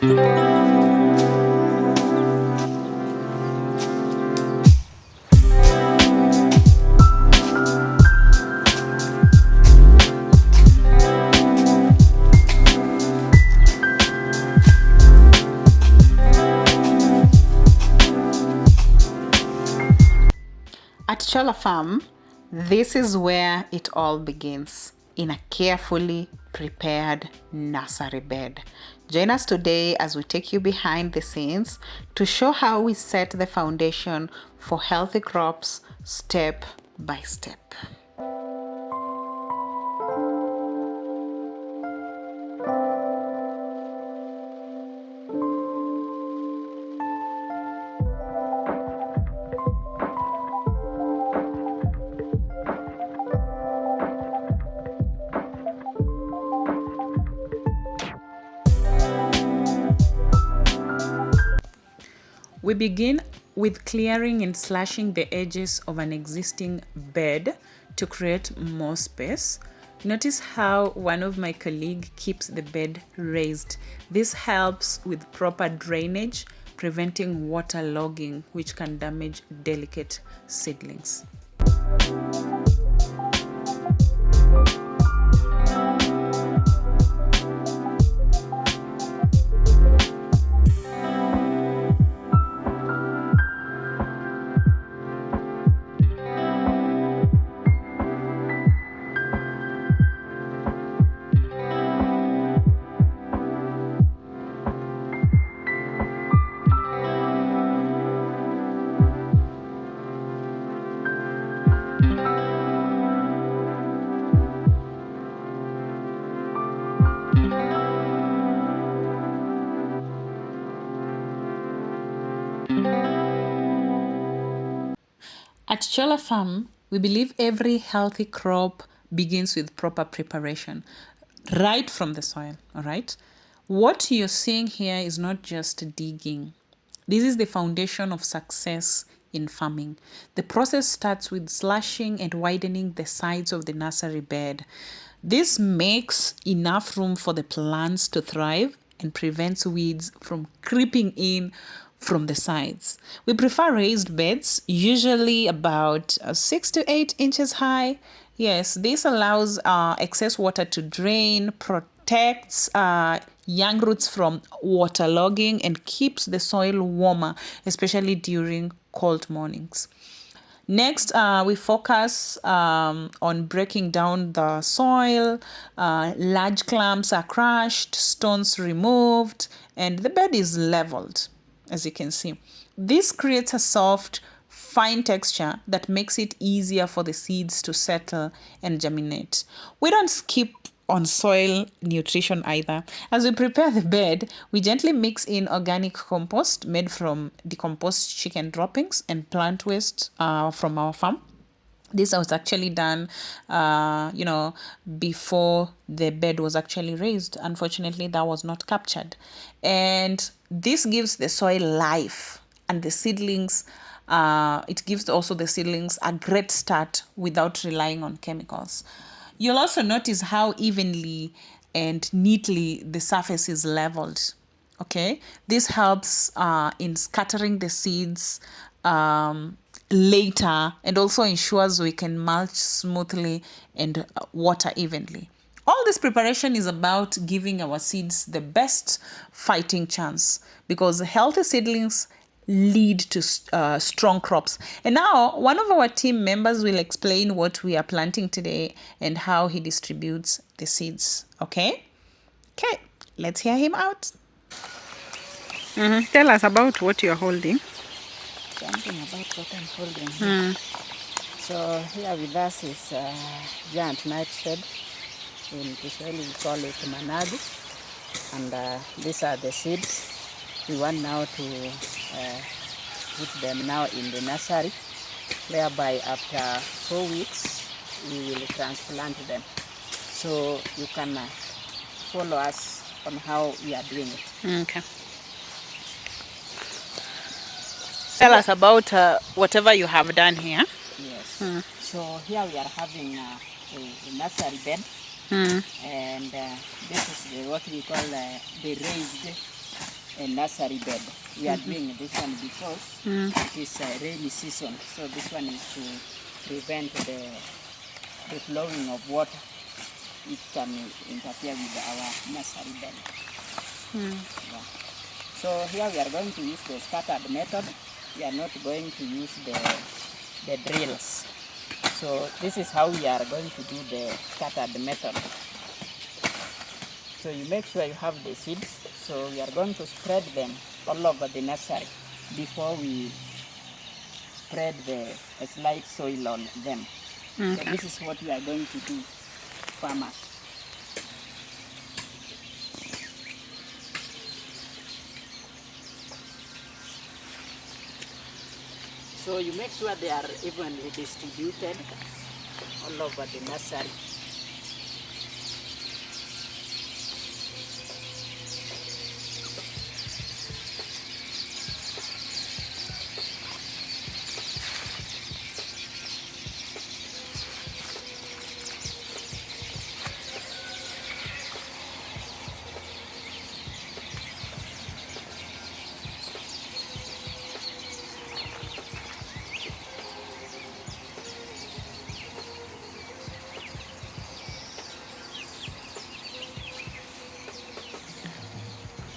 At Cholla Farm, this is where it all begins, in a carefully prepared nursery bed. Join us today as we take you behind the scenes to show how we set the foundation for healthy crops step by step. We begin with clearing and slashing the edges of an existing bed to create more space. Notice how one of my colleagues keeps the bed raised. This helps with proper drainage, preventing water logging, which can damage delicate seedlings. At Cholla Farm, we believe every healthy crop begins with proper preparation, right from the soil, all right? What you're seeing here is not just digging. This is the foundation of success in farming. The process starts with slashing and widening the sides of the nursery bed. This makes enough room for the plants to thrive and prevents weeds from creeping in from the sides. We prefer raised beds, usually about 6 to 8 inches high. Yes, this allows excess water to drain, protects young roots from waterlogging, and keeps the soil warmer, especially during cold mornings. Next, we focus on breaking down the soil. Large clumps are crushed, stones removed, and the bed is leveled, as you can see. This creates a soft, fine texture that makes it easier for the seeds to settle and germinate. We don't skip on soil nutrition either. As we prepare the bed, we gently mix in organic compost made from decomposed chicken droppings and plant waste from our farm. This was actually done, before the bed was actually raised. Unfortunately, that was not captured. And this gives the soil life, and the seedlings, it gives also the seedlings a great start without relying on chemicals. You'll also notice how evenly and neatly the surface is leveled. Okay, this helps in scattering the seeds later, and also ensures we can mulch smoothly and water evenly. All this preparation is about giving our seeds the best fighting chance, because healthy seedlings lead to strong crops. And now one of our team members will explain what we are planting today and how he distributes the seeds. Okay, let's hear him out. Tell us about what you're holding. Something about what I'm holding here. So here with us is giant nightshade. In Kiswahili we call it managu. And these are the seeds. We want now to put them now in the nursery, whereby after 4 weeks we will transplant them. So you can follow us on how we are doing it. Okay. Tell us about whatever you have done here. Yes. So here we are having a nursery bed. And this is what we call the raised a nursery bed. We are doing this one because it is a rainy season. So this one is to prevent the flowing of water. It can interfere with our nursery bed. Yeah. So here we are going to use the scattered method. We are not going to use the drills. So this is how we are going to do the scattered method. So you make sure you have the seeds. So we are going to spread them all over the nursery before we spread the slight soil on them. So this is what we are going to do, farmers. So you make sure they are evenly distributed all over the nursery.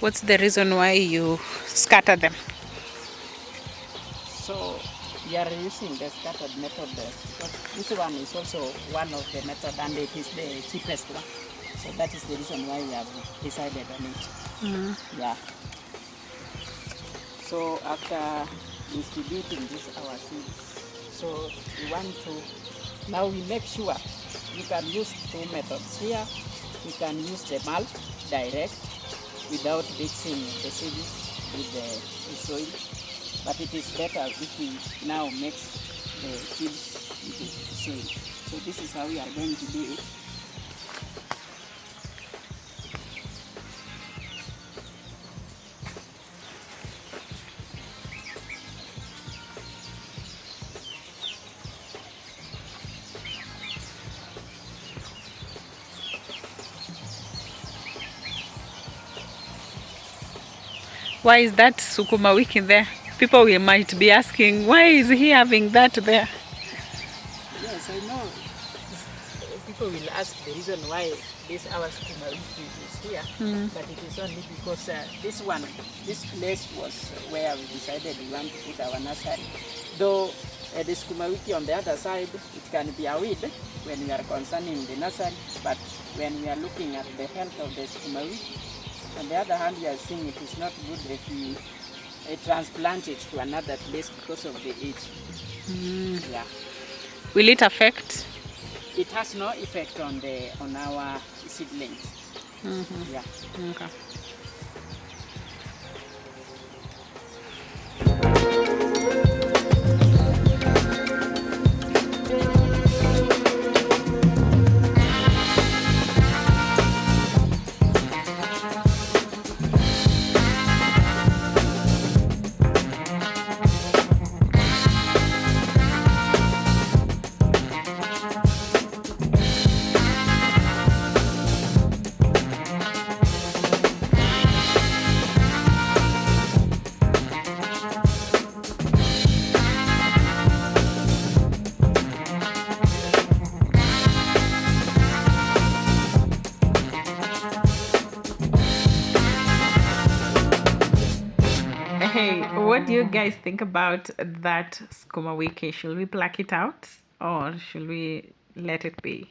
What's the reason why you scatter them? So we are using the scattered method because this one is also one of the methods and it is the cheapest one. So that is the reason why we have decided on it. Yeah. So after distributing this our seeds, so we want to, now we make sure you can use two methods here. You can use the mulch direct without mixing the seeds with the soil. But it is better if we now mix the seeds with the soil. So this is how we are going to do it. Why is that sukuma wiki there? People might be asking, why is he having that there? Yes, I know. People will ask the reason why this our sukuma wiki is here, but it is only because this place was where we decided we want to put our nursery. Though the sukuma wiki on the other side, it can be a weed when we are concerning the nursery, but when we are looking at the health of the sukuma wiki, on the other hand, we are seeing it is not good if we transplant it to another place because of the age. Yeah. Will it affect? It has no effect on our seedlings. Yeah. Okay. Hey, what do you guys think about that sukuma wiki? Should we pluck it out or should we let it be?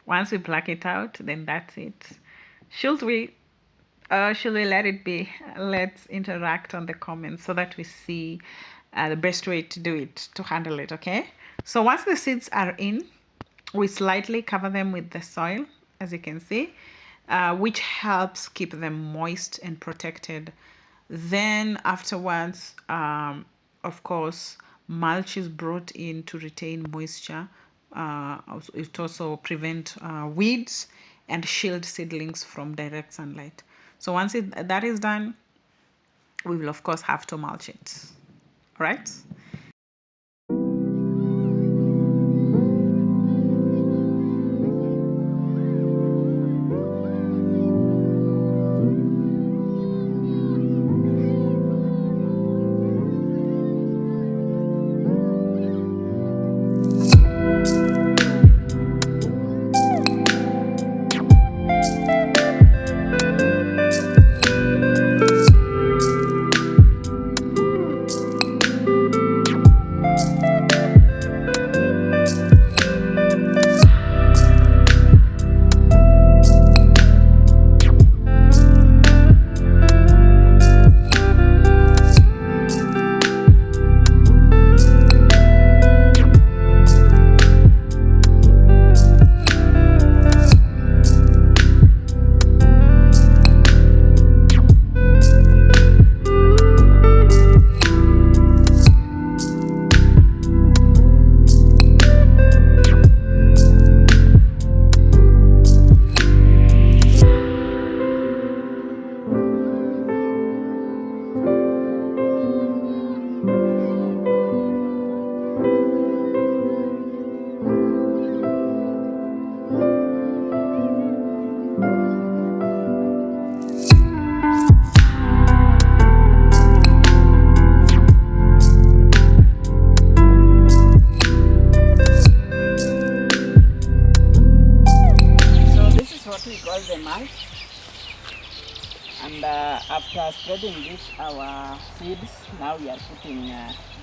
Once we pluck it out, then that's it. Should we let it be? Let's interact on the comments so that we see the best way to do it, to handle it, okay? So once the seeds are in, we slightly cover them with the soil, as you can see, which helps keep them moist and protected. Then afterwards, of course, mulch is brought in to retain moisture. It also prevent weeds and shield seedlings from direct sunlight. So once that is done, we will of course have to mulch it. All right. And after spreading this, our seeds, now we are putting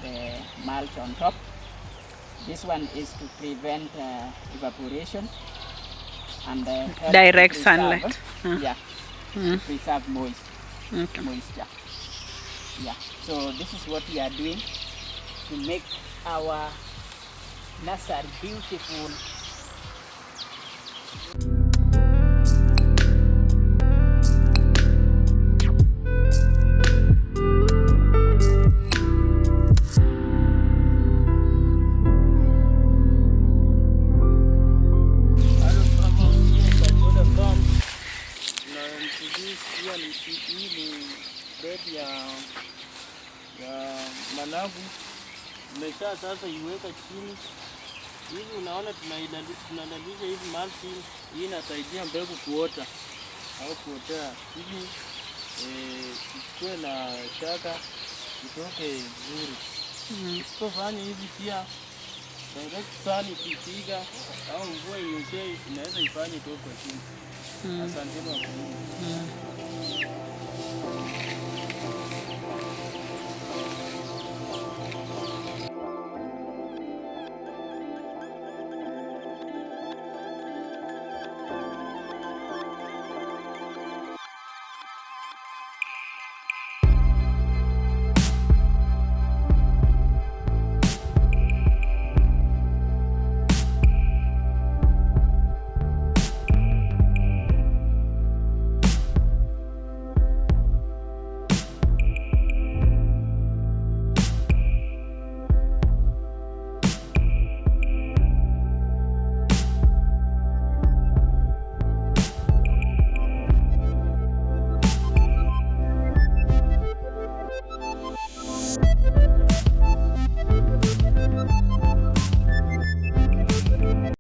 the mulch on top. This one is to prevent evaporation and help Direct to preserve, sunlight. Yeah, to preserve Okay. moisture. Yeah, so this is what we are doing to make our nursery beautiful. Cholla Farm na introduce hii ni bed ya managu. Umesha sasa iweka chini hivi, unaona tunadalisha hivi mulching. Hii inasaidia mbegu kuota au kuotea hivi, isikuwe na shaka, itoke vizuri. Usipofanya hivi pia direct sun ikipiga au mvua inyeshe inaweza ifanye itoke kwa chini. Asanteni wakulima.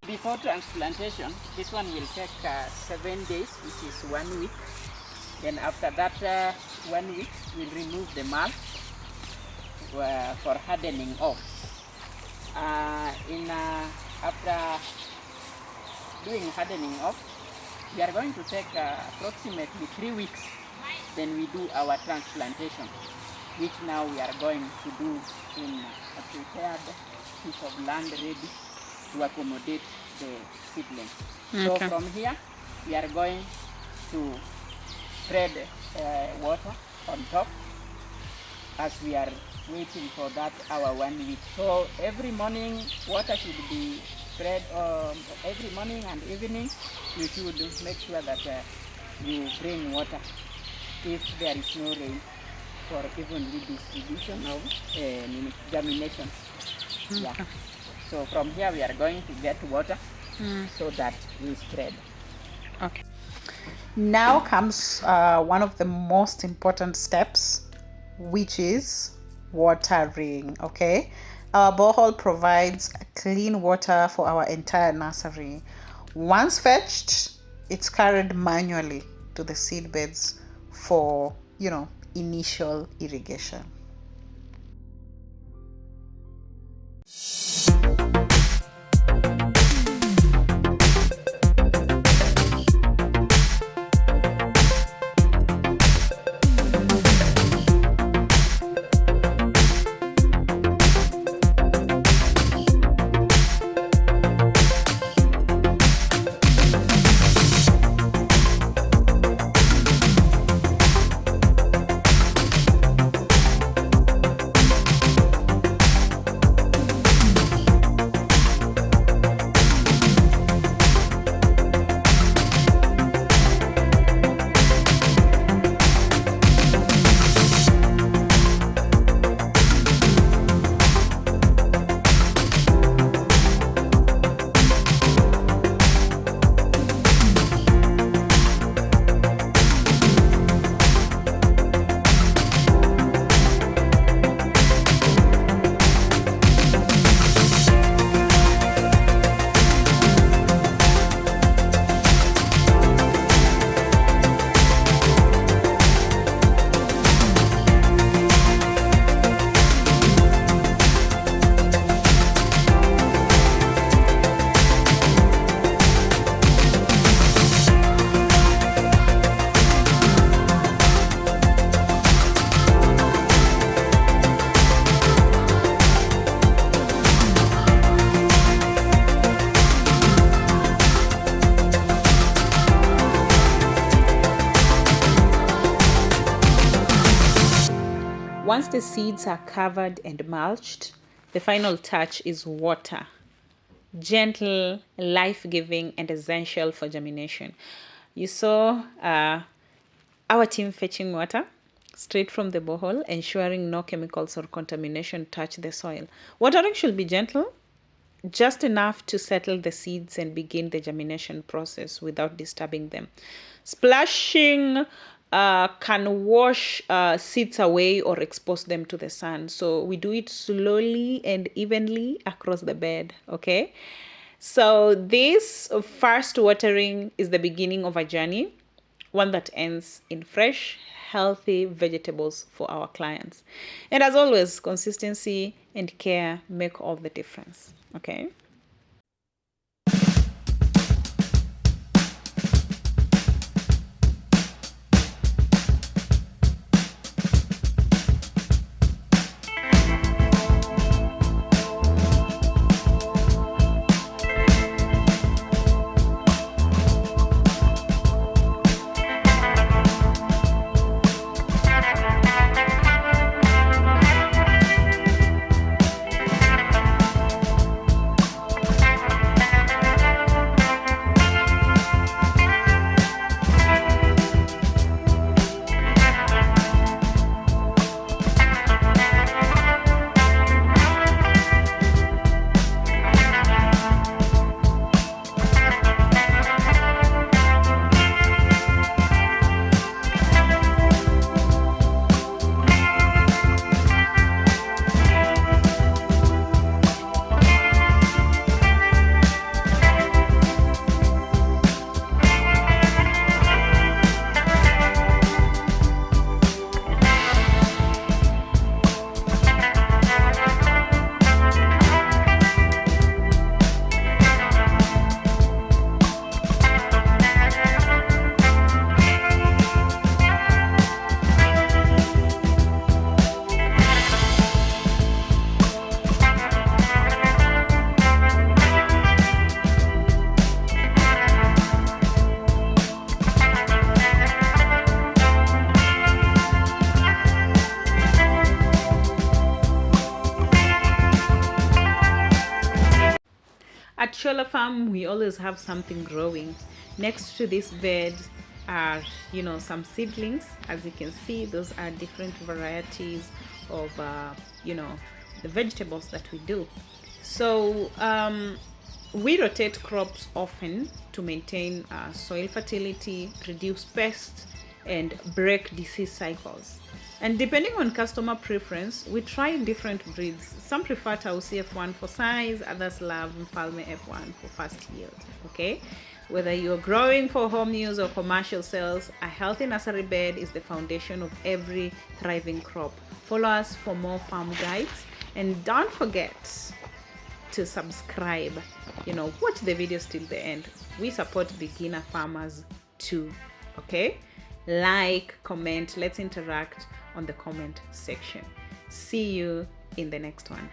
Before transplantation, this one will take 7 days, which is 1 week. Then after that 1 week, we'll remove the mulch for hardening off. After doing hardening off, we are going to take approximately 3 weeks. Then we do our transplantation, which now we are going to do in a prepared piece of land ready to accommodate the seedlings. Okay. So from here, we are going to spread water on top as we are waiting for that our 1 week. So every morning, water should be spread. Every morning and evening, you should make sure that you bring water if there is no rain for evenly distribution of germination. Yeah. So from here we are going to get water so that we spread. Okay. Now comes one of the most important steps, which is watering. Okay, our borehole provides clean water for our entire nursery. Once fetched, it's carried manually to the seed beds for initial irrigation. Once the seeds are covered and mulched, the final touch is water. Gentle, life-giving, and essential for germination. You saw our team fetching water straight from the borehole, ensuring no chemicals or contamination touch the soil. Watering should be gentle, just enough to settle the seeds and begin the germination process without disturbing them. Splashing can wash seeds away or expose them to the sun. So we do it slowly and evenly across the bed, okay? So this first watering is the beginning of a journey, one that ends in fresh, healthy vegetables for our clients. And as always, consistency and care make all the difference, okay? At Cholla Farm, we always have something growing. Next to this bed are, some seedlings. As you can see, those are different varieties of, the vegetables that we do. So we rotate crops often to maintain soil fertility, reduce pests, and break disease cycles. And depending on customer preference, we try different breeds. Some prefer tausi F1 for size, others love mfalme F1 for fast yield, okay? Whether you're growing for home use or commercial sales, a healthy nursery bed is the foundation of every thriving crop. Follow us for more farm guides, and don't forget to subscribe. Watch the videos till the end. We support beginner farmers too, okay? Like, comment, let's interact on the comment section. See you in the next one.